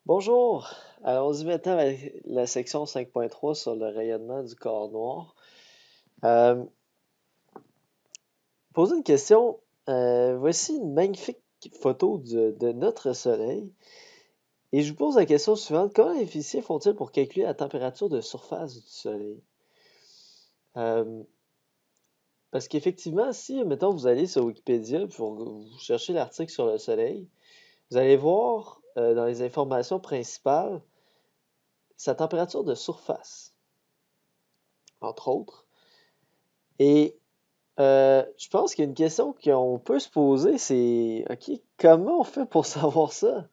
Bonjour, allons-y maintenant avec la section 5.3 sur le rayonnement du corps noir. Euh, Poser une question, voici une magnifique photo de notre Soleil et je vous pose la question suivante, comment les physiciens font-ils pour calculer la température de surface du Soleil? Euh, Parce qu'effectivement, si, mettons, vous allez sur Wikipédia pour vous cherchez l'article sur le Soleil, vous allez voir dans les informations principales sa température de surface, entre autres. Et je pense qu'il y a une question qu'on peut se poser, c'est, OK, comment on fait pour savoir ça?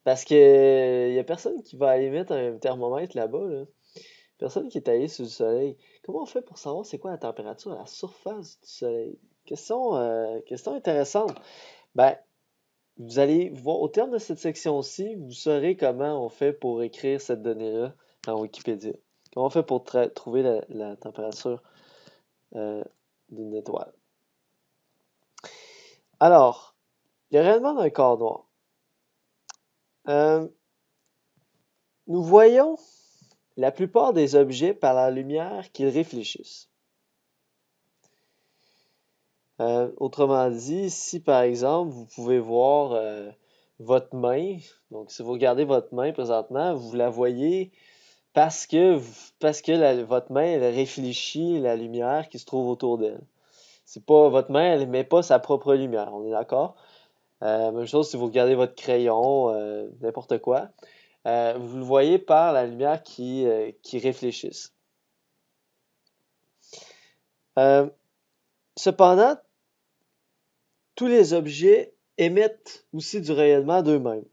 Parce que il y a personne qui va aller mettre un thermomètre là-bas, là. Personne qui est allé sur le soleil. Comment on fait pour savoir c'est quoi la température à la surface du soleil? Question intéressante. Ben, vous allez voir, au terme de cette section-ci, vous saurez comment on fait pour écrire cette donnée-là dans Wikipédia. Comment on fait pour trouver la température euh, d'une étoile. Alors, le rayonnement d'un corps noir. Euh, Nous voyons la plupart des objets par la lumière qu'ils réfléchissent. Autrement dit, si par exemple vous pouvez voir votre main, donc si vous regardez votre main présentement, vous la voyez parce que votre main elle réfléchit la lumière qui se trouve autour d'elle. C'est pas votre main, elle émet pas sa propre lumière, on est d'accord? Même chose si vous regardez votre crayon, n'importe quoi. Vous le voyez par la lumière qui réfléchisse. Euh, Cependant, tous les objets émettent aussi du rayonnement d'eux-mêmes.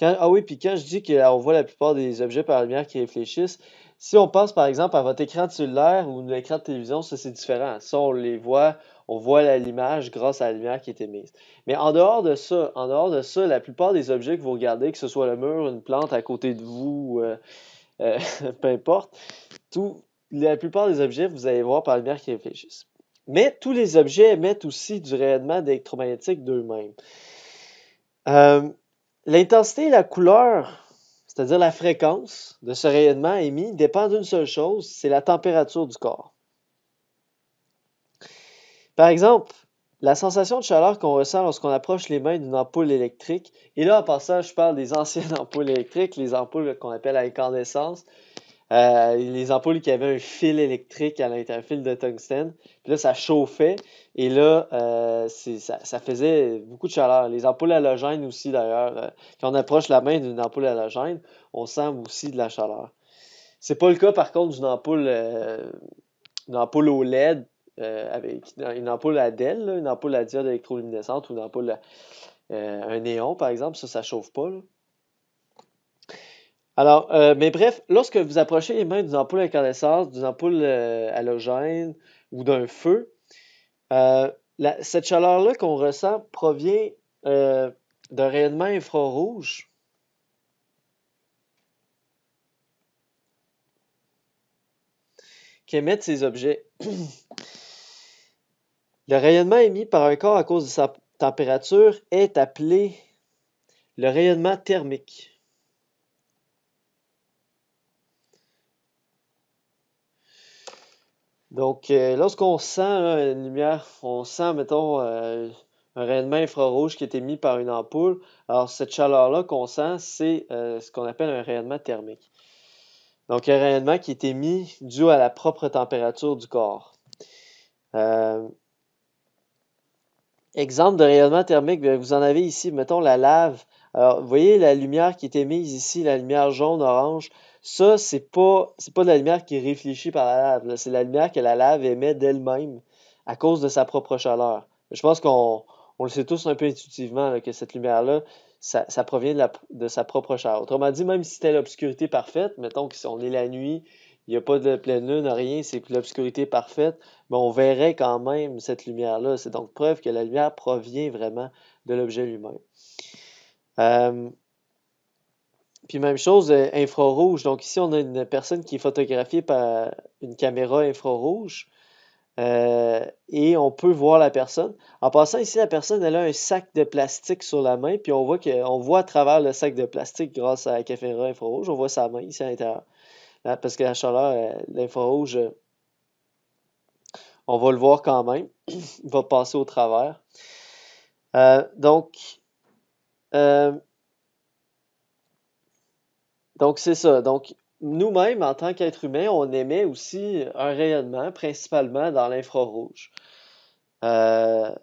Ah oui, puis quand je dis qu'on voit la plupart des objets par la lumière qui réfléchissent, si on pense par exemple à votre écran de cellulaire ou l'écran de télévision, ça c'est différent. Ça, on voit l'image grâce à la lumière qui est émise. Mais en dehors de ça, la plupart des objets que vous regardez, que ce soit le mur, une plante à côté de vous, euh, peu importe, la plupart des objets, vous allez voir par la lumière qui réfléchissent. Mais tous les objets émettent aussi du rayonnement électromagnétique d'eux-mêmes. Euh, L'intensité et la couleur, c'est-à-dire la fréquence de ce rayonnement émis, dépend d'une seule chose, c'est la température du corps. Par exemple, la sensation de chaleur qu'on ressent lorsqu'on approche les mains d'une ampoule électrique, et là en passant, je parle des anciennes ampoules électriques, les ampoules qu'on appelle à incandescence, les ampoules qui avaient un fil électrique à l'intérieur, un fil de tungstène. Puis là, ça chauffait. Et là, ça faisait beaucoup de chaleur. Les ampoules halogènes aussi, d'ailleurs. Quand on approche la main d'une ampoule halogène, on sent aussi de la chaleur. C'est pas le cas, par contre, d'une ampoule OLED avec une ampoule à DEL, là, une ampoule à diode électroluminescente ou une ampoule un néon, par exemple. Ça chauffe pas, là. Alors, mais bref, lorsque vous approchez les mains d'une ampoule incandescente, d'une ampoule halogène ou d'un feu, euh, cette chaleur-là qu'on ressent provient euh, d'un rayonnement infrarouge qu'émettent ces objets. Le rayonnement émis par un corps à cause de sa température est appelé le rayonnement thermique. Donc, lorsqu'on sent là, une lumière, on sent, mettons, un rayonnement infrarouge qui est émis par une ampoule. Alors, cette chaleur-là qu'on sent, c'est ce qu'on appelle un rayonnement thermique. Donc, un rayonnement qui est émis dû à la propre température du corps. Euh, Exemple de rayonnement thermique, bien, vous en avez ici, mettons la lave. Alors, vous voyez la lumière qui est émise ici, la lumière jaune-orange. Ça, c'est pas de la lumière qui est réfléchie par la lave, là. C'est la lumière que la lave émet d'elle-même à cause de sa propre chaleur. Je pense qu'on le sait tous un peu intuitivement là, que cette lumière-là, ça provient de sa propre chaleur. Autrement dit, même si c'était l'obscurité parfaite, mettons que si on est la nuit, il n'y a pas de pleine lune, rien, c'est l'obscurité parfaite, mais on verrait quand même cette lumière-là. C'est donc preuve que la lumière provient vraiment de l'objet lui-même. Euh, Puis même chose, infrarouge. Donc ici, on a une personne qui est photographiée par une caméra infrarouge. Et on peut voir la personne. En passant ici, la personne, elle a un sac de plastique sur la main, puis on voit à travers le sac de plastique grâce à la caméra infrarouge, on voit sa main ici à l'intérieur. Parce que la chaleur, l'infrarouge, on va le voir quand même. Il va passer au travers. Euh, donc, euh, donc c'est ça. Donc, nous-mêmes, en tant qu'être humain, on émet aussi un rayonnement, principalement dans l'infrarouge, euh,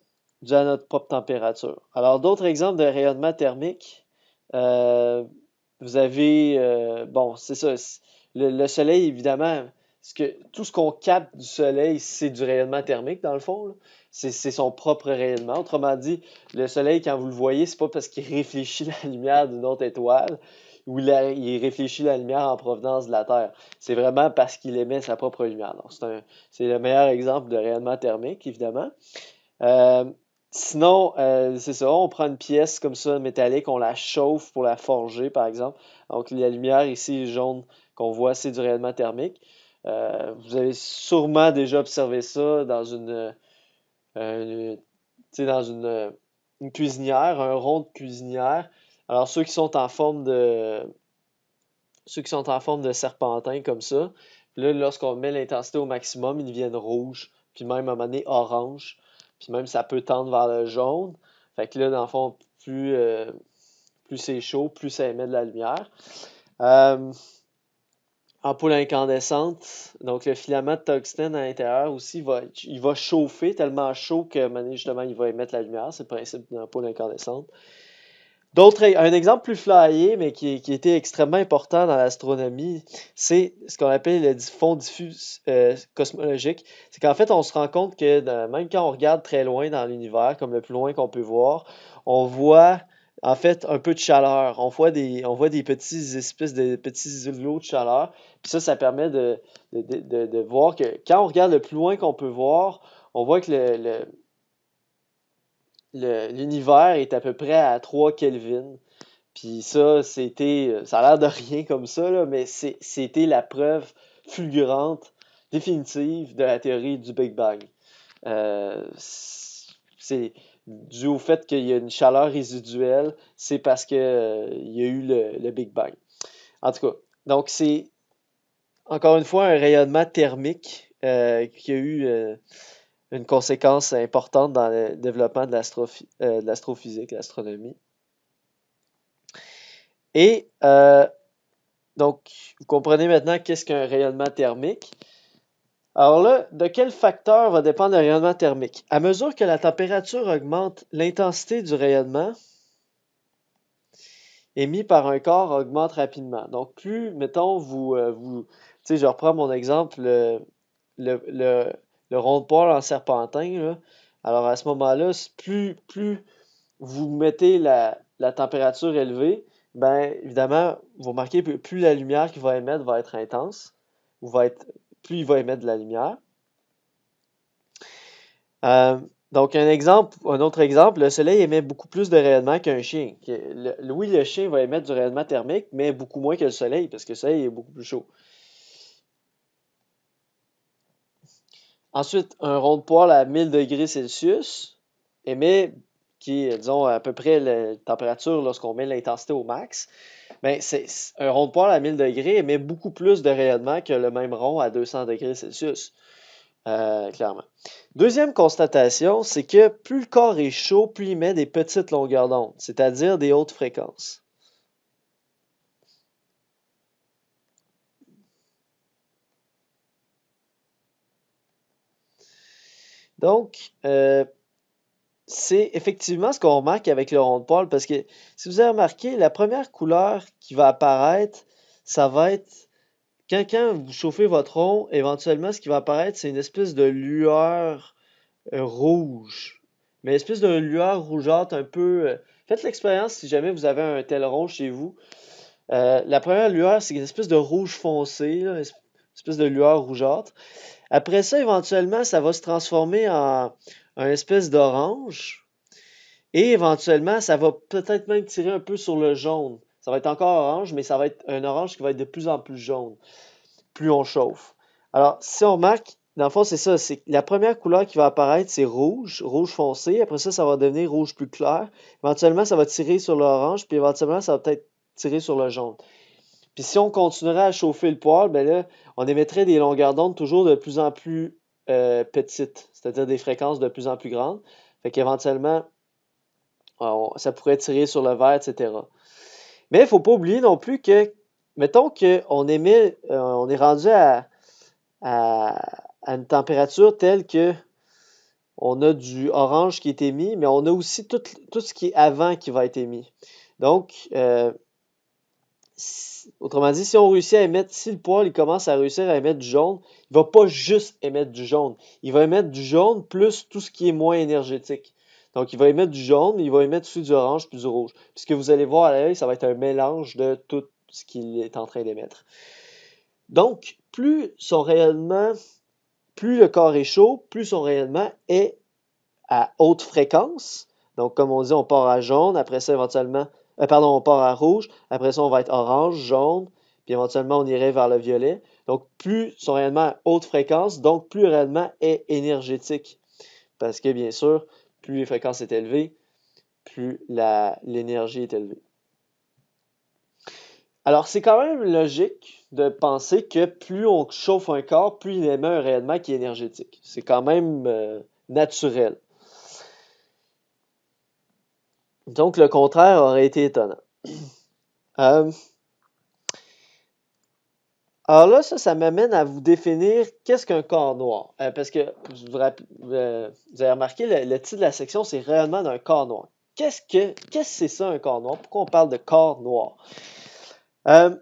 dû à notre propre température. Alors, d'autres exemples de rayonnement thermique, euh, vous avez, bon, c'est ça, le soleil, évidemment, tout ce qu'on capte du soleil, c'est du rayonnement thermique, dans le fond, là. C'est son propre rayonnement. Autrement dit, le soleil, quand vous le voyez, c'est pas parce qu'il réfléchit la lumière d'une autre étoile ou il réfléchit la lumière en provenance de la Terre. C'est vraiment parce qu'il émet sa propre lumière. Donc, c'est le meilleur exemple de rayonnement thermique, évidemment. Euh, Sinon, c'est ça, on prend une pièce comme ça métallique, on la chauffe pour la forger, par exemple. Donc, la lumière ici jaune qu'on voit, c'est du rayonnement thermique. Vous avez sûrement déjà observé ça dans euh, une cuisinière, un rond de cuisinière. Alors, ceux qui sont en forme de serpentin comme ça, puis là, lorsqu'on met l'intensité au maximum, ils deviennent rouges, puis même à un moment donné orange, puis même ça peut tendre vers le jaune. Fait que là, dans le fond, plus c'est chaud, plus ça émet de la lumière. Euh, Ampoule incandescente, donc le filament de tungstène à l'intérieur aussi, il va chauffer tellement chaud que, à un moment donné, justement, il va émettre la lumière. C'est le principe d'une ampoule incandescente. Un exemple plus flyé, mais qui était extrêmement important dans l'astronomie, c'est ce qu'on appelle le fond diffus cosmologique. C'est qu'en fait, on se rend compte que même quand on regarde très loin dans l'univers, comme le plus loin qu'on peut voir, on voit en fait un peu de chaleur. On voit des petits espèces de petits îlots de chaleur. Puis ça permet de voir que quand on regarde le plus loin qu'on peut voir, on voit que l'univers est à peu près à 3 Kelvin. Puis ça a l'air de rien comme ça, là, mais c'était la preuve fulgurante, définitive de la théorie du Big Bang. C'est dû au fait qu'il y a une chaleur résiduelle, c'est parce que, il y a eu le Big Bang. En tout cas, donc c'est encore une fois un rayonnement thermique qui a eu une conséquence importante dans le développement de l'astrophysique, l'astronomie. Et donc, vous comprenez maintenant qu'est-ce qu'un rayonnement thermique. Alors là, de quel facteur va dépendre le rayonnement thermique? À mesure que la température augmente, l'intensité du rayonnement émis par un corps augmente rapidement. Donc, plus, mettons, tu sais, je reprends mon exemple, le, le- le rond de poêle en serpentin, là. Alors, à ce moment-là, plus vous mettez la température élevée, ben évidemment, vous remarquez que plus la lumière qu'il va émettre va être intense, ou plus il va émettre de la lumière. Euh, donc un autre exemple, le soleil émet beaucoup plus de rayonnement qu'un chien. Oui, le chien va émettre du rayonnement thermique, mais beaucoup moins que le soleil, parce que le soleil est beaucoup plus chaud. Ensuite, un rond de poêle à 1000 degrés Celsius émet, qui est, disons, à peu près la température lorsqu'on met l'intensité au max. Ben, un rond de poêle à 1000 degrés émet beaucoup plus de rayonnement que le même rond à 200 degrés Celsius, clairement. Deuxième constatation, c'est que plus le corps est chaud, plus il émet des petites longueurs d'onde, c'est-à-dire des hautes fréquences. Donc, c'est effectivement ce qu'on remarque avec le rond de poêle, parce que si vous avez remarqué, la première couleur qui va apparaître, ça va être quand vous chauffez votre rond, éventuellement, ce qui va apparaître, c'est une espèce de lueur rouge. Mais une espèce de lueur rougeâtre un peu. Faites l'expérience si jamais vous avez un tel rond chez vous. La première lueur, c'est une espèce de rouge foncé, là, une espèce de lueur rougeâtre. Après ça, éventuellement, ça va se transformer en une espèce d'orange. Et éventuellement, ça va peut-être même tirer un peu sur le jaune. Ça va être encore orange, mais ça va être un orange qui va être de plus en plus jaune, plus on chauffe. Alors, si on remarque, dans le fond, c'est ça. C'est la première couleur qui va apparaître, c'est rouge, rouge foncé. Après ça, ça va devenir rouge plus clair. Éventuellement, ça va tirer sur l'orange, puis éventuellement, ça va peut-être tirer sur le jaune. Puis si on continuerait à chauffer le poêle, ben là, on émettrait des longueurs d'onde toujours de plus en plus petites, c'est-à-dire des fréquences de plus en plus grandes. Fait qu'éventuellement, ça pourrait tirer sur le verre, etc. Mais il ne faut pas oublier non plus que, mettons qu'on émet, on est rendu à une température telle que on a du orange qui est émis, mais on a aussi tout ce qui est avant qui va être émis. Donc, autrement dit, si on réussit à émettre, si le poêle il commence à réussir à émettre du jaune, il va pas juste émettre du jaune. Il va émettre du jaune plus tout ce qui est moins énergétique. Donc, il va émettre du jaune, mais il va émettre aussi du orange puis du rouge. Puis ce que vous allez voir à l'œil, ça va être un mélange de tout ce qu'il est en train d'émettre. Donc, plus le corps est chaud, plus son rayonnement est à haute fréquence. Donc, comme on dit, on part à jaune, après ça, éventuellement, on part à rouge, après ça, on va être orange, jaune, puis éventuellement, on irait vers le violet. Donc, plus son rayonnement à haute fréquence, donc plus le rayonnement est énergétique. Parce que, bien sûr, plus les fréquences sont élevées, plus l'énergie est élevée. Alors, c'est quand même logique de penser que plus on chauffe un corps, plus il émet un rayonnement qui est énergétique. C'est quand même naturel. Donc, le contraire aurait été étonnant. Euh, alors là, ça m'amène à vous définir qu'est-ce qu'un corps noir. Parce que vous avez remarqué, le titre de la section, c'est rayonnement d'un corps noir. Qu'est-ce que c'est ça un corps noir? Pourquoi on parle de corps noir? Euh,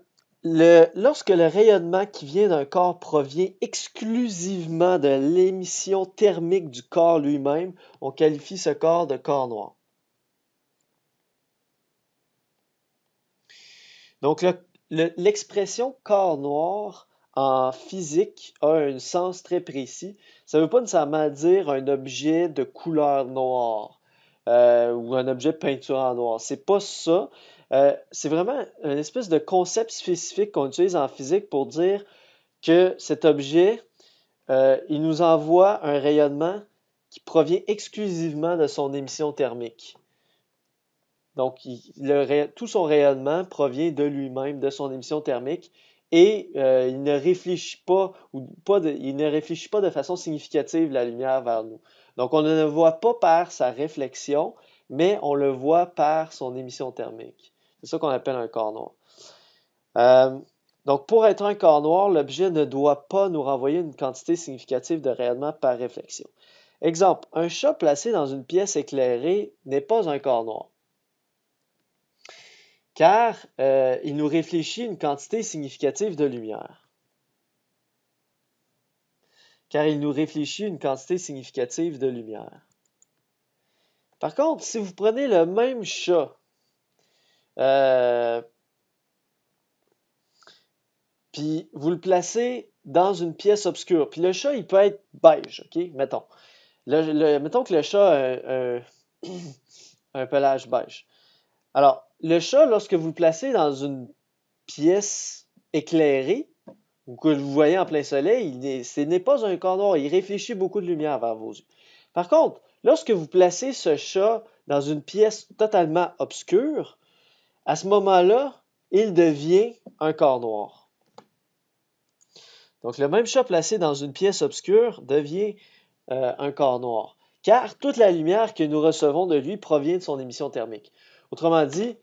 lorsque le rayonnement qui vient d'un corps provient exclusivement de l'émission thermique du corps lui-même, on qualifie ce corps de corps noir. Donc, l'expression corps noir en physique a un sens très précis. Ça ne veut pas nécessairement dire un objet de couleur noire ou un objet de peinture en noir. C'est pas ça. C'est vraiment une espèce de concept spécifique qu'on utilise en physique pour dire que cet objet, il nous envoie un rayonnement qui provient exclusivement de son émission thermique. Donc, tout son rayonnement provient de lui-même, de son émission thermique, et il ne réfléchit pas, il ne réfléchit pas de façon significative la lumière vers nous. Donc, on ne le voit pas par sa réflexion, mais on le voit par son émission thermique. C'est ça qu'on appelle un corps noir. Donc, pour être un corps noir, l'objet ne doit pas nous renvoyer une quantité significative de rayonnement par réflexion. Exemple, un chat placé dans une pièce éclairée n'est pas un corps noir, car il nous réfléchit une quantité significative de lumière. Car il nous réfléchit une quantité significative de lumière. Par contre, si vous prenez le même chat, puis vous le placez dans une pièce obscure, puis le chat, il peut être beige, OK? Mettons. Mettons que le chat a un pelage beige. Alors, le chat, lorsque vous le placez dans une pièce éclairée, ou que vous voyez en plein soleil, ce n'est pas un corps noir. Il réfléchit beaucoup de lumière vers vos yeux. Par contre, lorsque vous placez ce chat dans une pièce totalement obscure, à ce moment-là, il devient un corps noir. Donc, le même chat placé dans une pièce obscure devient un corps noir, car toute la lumière que nous recevons de lui provient de son émission thermique. Autrement dit,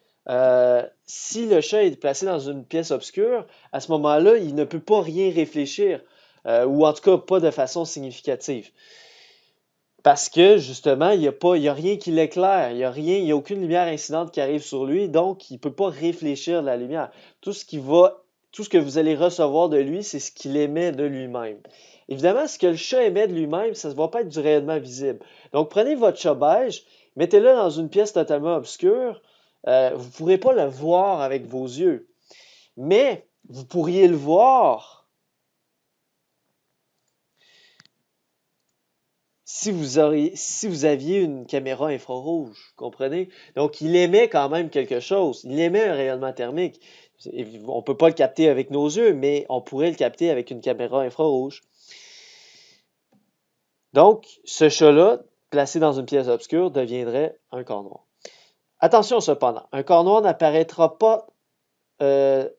si le chat est placé dans une pièce obscure, à ce moment-là, il ne peut pas rien réfléchir, ou en tout cas pas de façon significative. Parce que justement, il n'y a rien qui l'éclaire, il n'y a aucune lumière incidente qui arrive sur lui, donc il ne peut pas réfléchir de la lumière. Tout ce que vous allez recevoir de lui, c'est ce qu'il émet de lui-même. Évidemment, ce que le chat émet de lui-même, ça ne va pas être du rayonnement visible. Donc, prenez votre chat beige, mettez-le dans une pièce totalement obscure, vous ne pourrez pas le voir avec vos yeux. Mais vous pourriez le voir si vous aviez une caméra infrarouge, comprenez? Donc, il émet quand même quelque chose. Il émet un rayonnement thermique. On ne peut pas le capter avec nos yeux, mais on pourrait le capter avec une caméra infrarouge. Donc, ce chat-là, placé dans une pièce obscure, deviendrait un corps noir. Attention cependant, un corps noir n'apparaîtra pas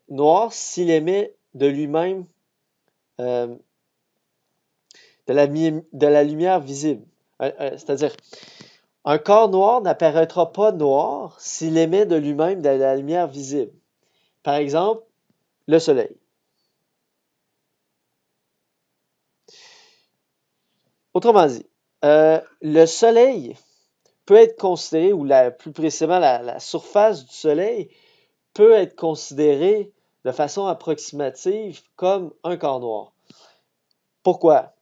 noir s'il émet de lui-même euh, de la lumière visible. C'est-à-dire, un corps noir n'apparaîtra pas noir s'il émet de lui-même de la lumière visible. Par exemple, le soleil. Autrement dit, le soleil peut être considéré, ou plus précisément la surface du soleil, peut être considérée de façon approximative comme un corps noir. Pourquoi?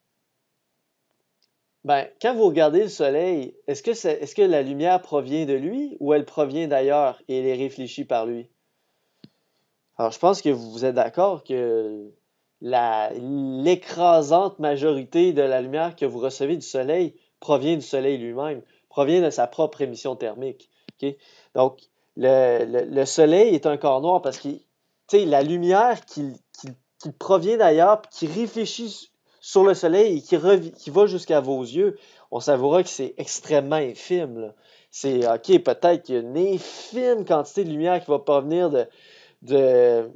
Ben, quand vous regardez le soleil, est-ce que la lumière provient de lui ou elle provient d'ailleurs et elle est réfléchie par lui? Alors, je pense que vous êtes d'accord que l'écrasante majorité de la lumière que vous recevez du soleil provient du soleil lui-même, provient de sa propre émission thermique. OK? Donc, le soleil est un corps noir parce que, tu sais, la lumière qui provient d'ailleurs, qui réfléchit sur le soleil et qui va jusqu'à vos yeux, on savoura que c'est extrêmement infime, là. C'est, OK, peut-être qu'il y a une infime quantité de lumière qui va provenir de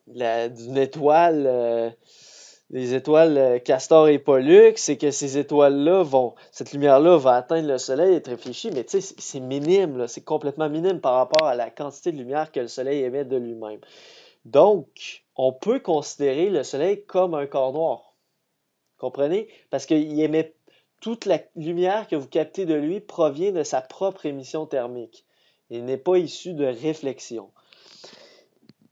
d'une étoile, les étoiles Castor et Pollux, c'est que ces étoiles-là cette lumière-là va atteindre le Soleil et être réfléchie, mais tu sais, c'est minime, là, c'est complètement minime par rapport à la quantité de lumière que le Soleil émet de lui-même. Donc, on peut considérer le Soleil comme un corps noir. Comprenez? Parce qu'il émet toute la lumière que vous captez de lui provient de sa propre émission thermique. Il n'est pas issu de réflexion.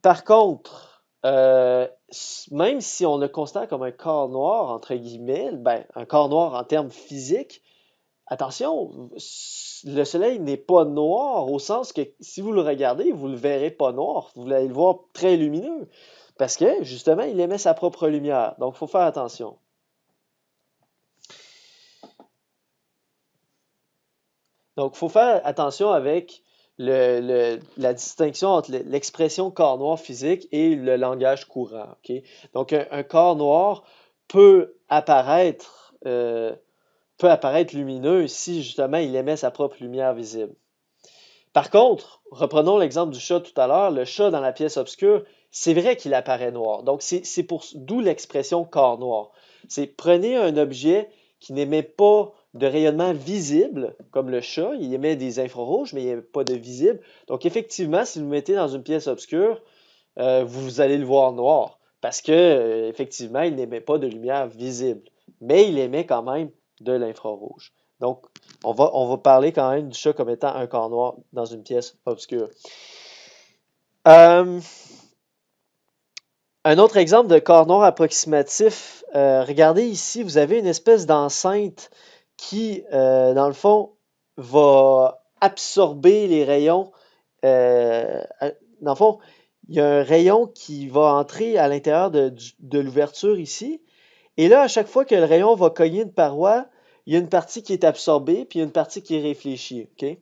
Par contre, même si on le considère comme un corps noir, entre guillemets, ben, un corps noir en termes physiques, attention, le soleil n'est pas noir au sens que si vous le regardez, vous ne le verrez pas noir, vous allez le voir très lumineux, parce que justement, il émet sa propre lumière. Donc, il faut faire attention. Donc, il faut faire attention avec la distinction entre l'expression corps noir physique et le langage courant. OK? Donc, un corps noir peut peut apparaître lumineux si justement il émet sa propre lumière visible. Par contre, reprenons l'exemple du chat tout à l'heure. Le chat dans la pièce obscure, c'est vrai qu'il apparaît noir. Donc, c'est d'où l'expression corps noir. C'est prenez un objet qui n'émet pas de rayonnement visible, comme le chat, il émet des infrarouges, mais il n'y a pas de visible. Donc, effectivement, si vous le mettez dans une pièce obscure, vous allez le voir noir, parce que, effectivement, il n'émet pas de lumière visible, mais il émet quand même de l'infrarouge. Donc, on va parler quand même du chat comme étant un corps noir dans une pièce obscure. Euh, un autre exemple de corps noir approximatif, regardez ici, vous avez une espèce d'enceinte qui, dans le fond, va absorber les rayons. Dans le fond, il y a un rayon qui va entrer à l'intérieur de l'ouverture ici. Et là, à chaque fois que le rayon va cogner une paroi, il y a une partie qui est absorbée, puis il y a une partie qui est réfléchie. OK?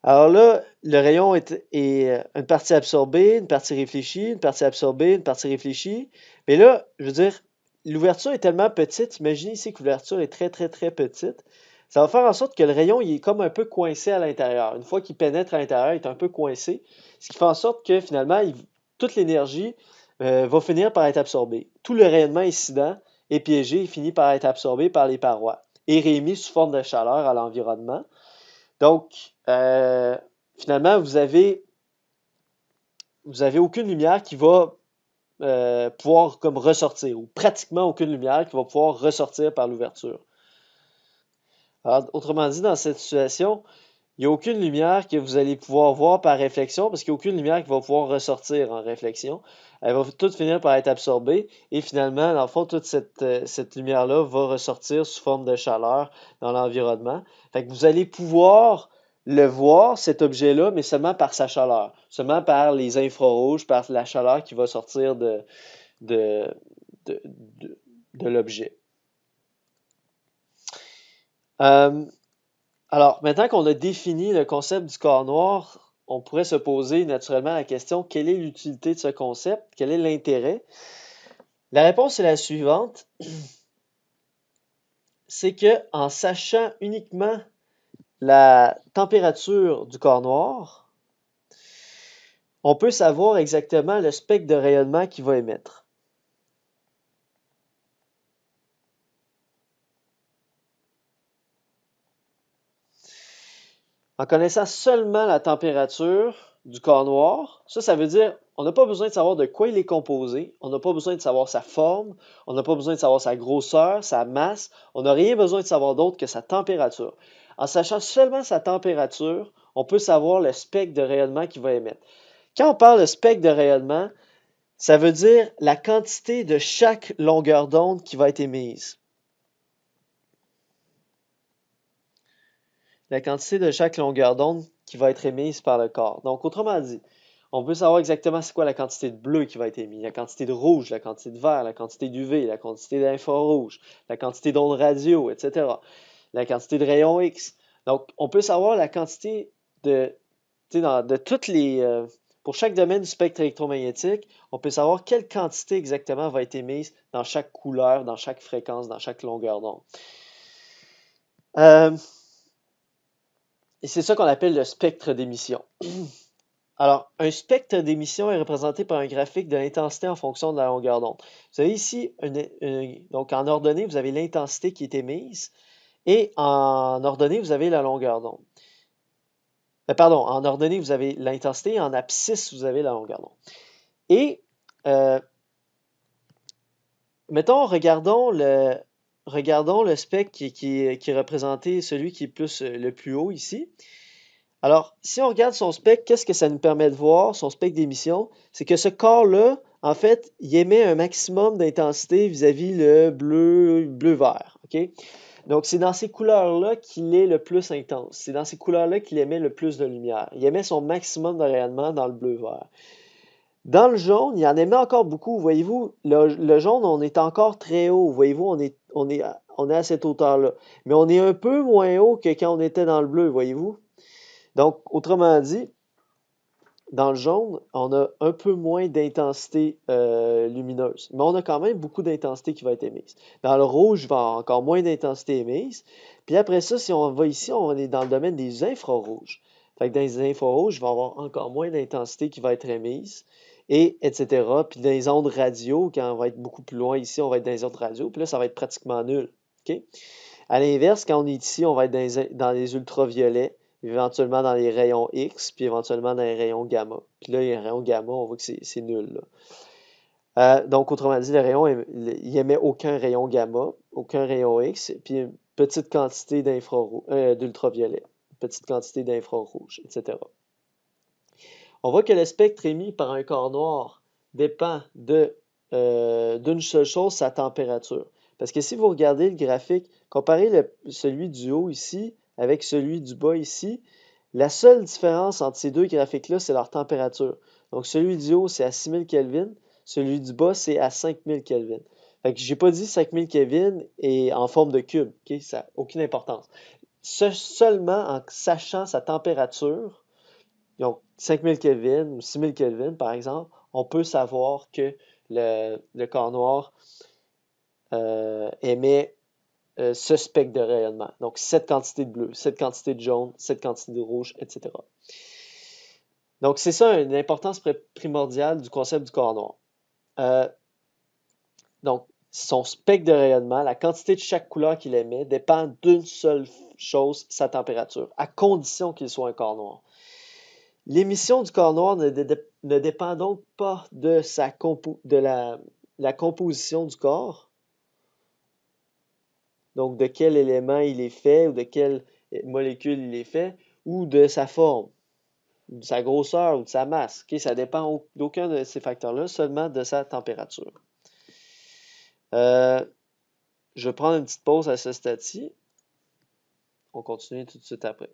Alors là, le rayon est une partie absorbée, une partie réfléchie, une partie absorbée, une partie réfléchie. Mais là, je veux dire, l'ouverture est tellement petite, imaginez ici que l'ouverture est très, très, très petite. Ça va faire en sorte que le rayon, il est comme un peu coincé à l'intérieur. Une fois qu'il pénètre à l'intérieur, il est un peu coincé, ce qui fait en sorte que finalement, toute l'énergie va finir par être absorbée. Tout le rayonnement incident est piégé et finit par être absorbé par les parois et réémis sous forme de chaleur à l'environnement. Donc, finalement, vous avez aucune lumière qui va pouvoir comme ressortir, ou pratiquement aucune lumière qui va pouvoir ressortir par l'ouverture. Alors, autrement dit, dans cette situation, il n'y a aucune lumière que vous allez pouvoir voir par réflexion, parce qu'il n'y a aucune lumière qui va pouvoir ressortir en réflexion. Elle va toute finir par être absorbée, et finalement, dans le fond, toute cette lumière-là va ressortir sous forme de chaleur dans l'environnement. Fait que vous allez pouvoir le voir, cet objet-là, mais seulement par sa chaleur, seulement par les infrarouges, par la chaleur qui va sortir de, de, de, de l'objet. Euh, Alors, maintenant qu'on a défini le concept du corps noir, on pourrait se poser naturellement la question, quelle est l'utilité de ce concept? Quel est l'intérêt? La réponse est la suivante. c'est que en sachant uniquement la température du corps noir, on peut savoir exactement le spectre de rayonnement qu'il va émettre. En connaissant seulement la température du corps noir, ça veut dire on n'a pas besoin de savoir de quoi il est composé, on n'a pas besoin de savoir sa forme, on n'a pas besoin de savoir sa grosseur, sa masse, on n'a rien besoin de savoir d'autre que sa température. En sachant seulement sa température, on peut savoir le spectre de rayonnement qu'il va émettre. Quand on parle de spectre de rayonnement, ça veut dire la quantité de chaque longueur d'onde qui va être émise. La quantité de chaque longueur d'onde qui va être émise par le corps. Donc, autrement dit, on veut savoir exactement c'est quoi la quantité de bleu qui va être émise, la quantité de rouge, la quantité de vert, la quantité d'UV, la quantité d'infrarouge, la quantité d'ondes radio, etc. La quantité de rayons X. Donc, on peut savoir la quantité de, de toutes les... pour chaque domaine du spectre électromagnétique, on peut savoir quelle quantité exactement va être émise dans chaque couleur, dans chaque fréquence, dans chaque longueur d'onde. Et c'est ça qu'on appelle le spectre d'émission. Alors, un spectre d'émission est représenté par un graphique de l'intensité en fonction de la longueur d'onde. Vous avez ici, donc en ordonnée, vous avez l'intensité qui est émise, et en ordonnée, vous avez la longueur d'onde. Pardon, en ordonnée, vous avez l'intensité, et en abscisse, vous avez la longueur d'onde. Et, mettons, regardons le spectre qui est représenté, celui qui est plus le plus haut ici. Alors, si on regarde son spectre, qu'est-ce que ça nous permet de voir, son spectre d'émission? C'est que ce corps-là, en fait, il émet un maximum d'intensité vis-à-vis le bleu-vert. OK? Donc, c'est dans ces couleurs-là qu'il est le plus intense. C'est dans ces couleurs-là qu'il émet le plus de lumière. Il émet son maximum de rayonnement dans le bleu-vert. Dans le jaune, il en émet encore beaucoup. Voyez-vous, le jaune, on est encore très haut. Voyez-vous, on est à cette hauteur-là. Mais on est un peu moins haut que quand on était dans le bleu, voyez-vous? Donc, autrement dit, dans le jaune, on a un peu moins d'intensité lumineuse, mais on a quand même beaucoup d'intensité qui va être émise. Dans le rouge, il va y avoir encore moins d'intensité émise. Puis après ça, si on va ici, on est dans le domaine des infrarouges. Fait que dans les infrarouges, il va y avoir encore moins d'intensité qui va être émise, et etc. Puis dans les ondes radio, quand on va être beaucoup plus loin ici, on va être dans les ondes radio, puis là, ça va être pratiquement nul. OK? À l'inverse, quand on est ici, on va être dans les ultraviolets, éventuellement dans les rayons X, puis éventuellement dans les rayons gamma. Puis là, les rayons gamma, on voit que c'est nul, là. Donc, autrement dit, il émet aucun rayon gamma, aucun rayon X, puis une petite quantité d'ultraviolet, une petite quantité d'infrarouge, etc. On voit que le spectre émis par un corps noir dépend d'une seule chose, sa température. Parce que si vous regardez le graphique, comparez celui du haut ici avec celui du bas ici, la seule différence entre ces deux graphiques-là, c'est leur température. Donc, celui du haut, c'est à 6000 Kelvin, celui du bas, c'est à 5000 Kelvin. Fait que j'ai pas dit 5000 Kelvin et en forme de cube, ok? Ça n'a aucune importance. Seulement en sachant sa température, donc 5000 Kelvin ou 6000 Kelvin, par exemple, on peut savoir que le corps noir émet ce spectre de rayonnement. Donc, cette quantité de bleu, cette quantité de jaune, cette quantité de rouge, etc. Donc, c'est ça une importance primordiale du concept du corps noir. Donc, son spectre de rayonnement, la quantité de chaque couleur qu'il émet, dépend d'une seule chose, sa température, à condition qu'il soit un corps noir. L'émission du corps noir ne dépend donc pas de la composition du corps, donc de quel élément il est fait ou de quelle molécule il est fait, ou de sa forme, de sa grosseur ou de sa masse. Okay? Ça dépend d'aucun de ces facteurs-là, seulement de sa température. Je vais prendre une petite pause à ce stade-ci. On continue tout de suite après.